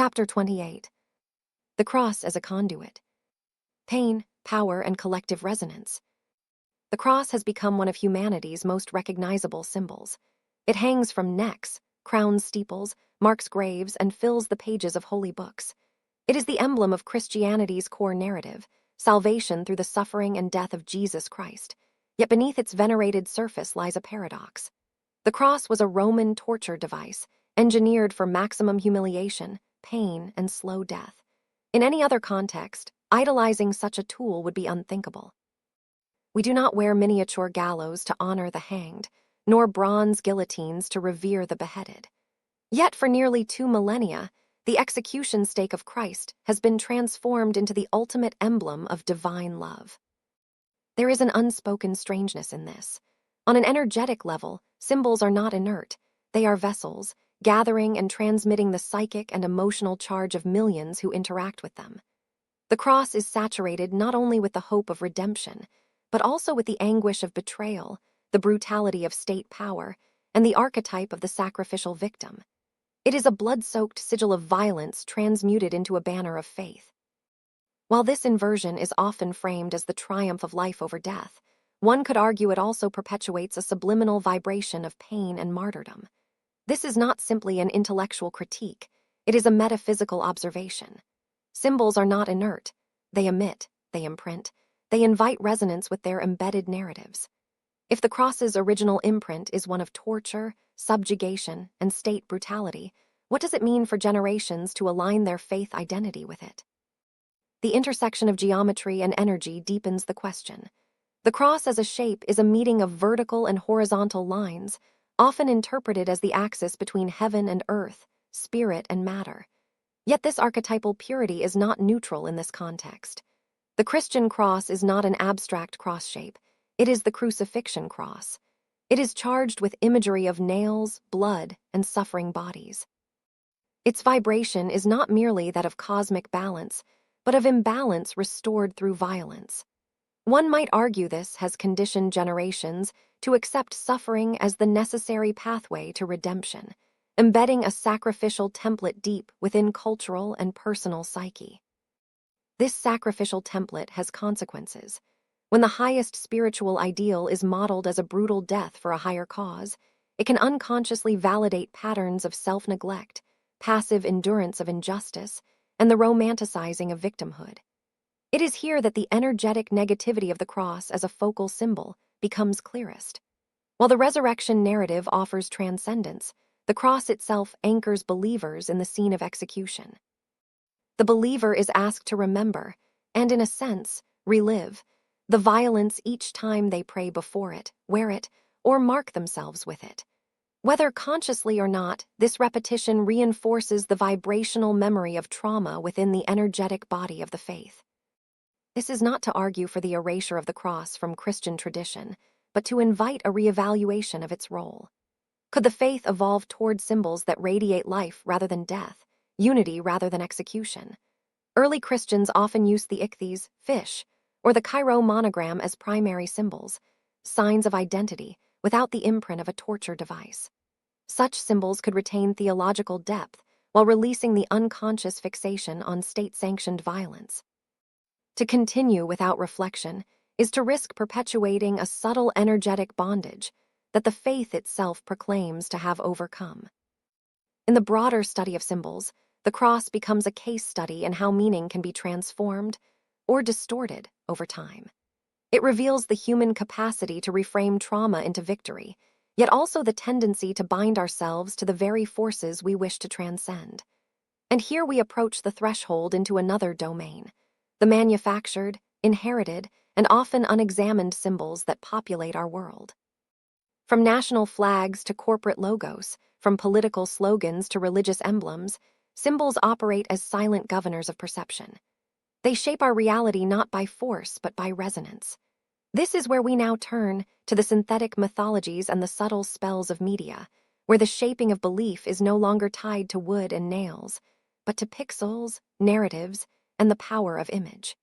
Chapter 28. The Cross as a Conduit. Pain, Power, and Collective Resonance. The cross has become one of humanity's most recognizable symbols. It hangs from necks, crowns steeples, marks graves, and fills the pages of holy books. It is the emblem of Christianity's core narrative, salvation through the suffering and death of Jesus Christ. Yet beneath its venerated surface lies a paradox. The cross was a Roman torture device, engineered for maximum humiliation, pain, and slow death. In any other context, idolizing such a tool would be unthinkable. We do not wear miniature gallows to honor the hanged, nor bronze guillotines to revere the beheaded. Yet for nearly 2 millennia, the execution stake of Christ has been transformed into the ultimate emblem of divine love. There is an unspoken strangeness in this. On an energetic level, symbols are not inert. They are vessels, gathering and transmitting the psychic and emotional charge of millions who interact with them. The cross is saturated not only with the hope of redemption, but also with the anguish of betrayal, the brutality of state power, and the archetype of the sacrificial victim. It is a blood-soaked sigil of violence transmuted into a banner of faith. While this inversion is often framed as the triumph of life over death, one could argue it also perpetuates a subliminal vibration of pain and martyrdom. This is not simply an intellectual critique, it is a metaphysical observation. Symbols are not inert. They emit, they imprint, they invite resonance with their embedded narratives. If the cross's original imprint is one of torture, subjugation, and state brutality, what does it mean for generations to align their faith identity with it? The intersection of geometry and energy deepens the question. The cross as a shape is a meeting of vertical and horizontal lines, often interpreted as the axis between heaven and earth, spirit and matter. Yet this archetypal purity is not neutral in this context. The Christian cross is not an abstract cross shape. It is the crucifixion cross. It is charged with imagery of nails, blood, and suffering bodies. Its vibration is not merely that of cosmic balance, but of imbalance restored through violence. One might argue this has conditioned generations to accept suffering as the necessary pathway to redemption, embedding a sacrificial template deep within cultural and personal psyche. This sacrificial template has consequences. When the highest spiritual ideal is modeled as a brutal death for a higher cause, it can unconsciously validate patterns of self-neglect, passive endurance of injustice, and the romanticizing of victimhood. It is here that the energetic negativity of the cross as a focal symbol becomes clearest. While the resurrection narrative offers transcendence, the cross itself anchors believers in the scene of execution. The believer is asked to remember, and in a sense, relive, the violence each time they pray before it, wear it, or mark themselves with it. Whether consciously or not, this repetition reinforces the vibrational memory of trauma within the energetic body of the faith. This is not to argue for the erasure of the cross from Christian tradition, but to invite a reevaluation of its role. Could the faith evolve toward symbols that radiate life rather than death, unity rather than execution? Early Christians often used the ichthyes, fish, or the Chi-Rho monogram as primary symbols, signs of identity, without the imprint of a torture device. Such symbols could retain theological depth while releasing the unconscious fixation on state-sanctioned violence. To continue without reflection is to risk perpetuating a subtle energetic bondage that the faith itself proclaims to have overcome. In the broader study of symbols, the cross becomes a case study in how meaning can be transformed or distorted over time. It reveals the human capacity to reframe trauma into victory, yet also the tendency to bind ourselves to the very forces we wish to transcend. And here we approach the threshold into another domain, the manufactured, inherited, and often unexamined symbols that populate our world. From national flags to corporate logos, from political slogans to religious emblems, symbols operate as silent governors of perception. They shape our reality not by force but by resonance. This is where we now turn to the synthetic mythologies and the subtle spells of media, where the shaping of belief is no longer tied to wood and nails, but to pixels, narratives, and the power of image.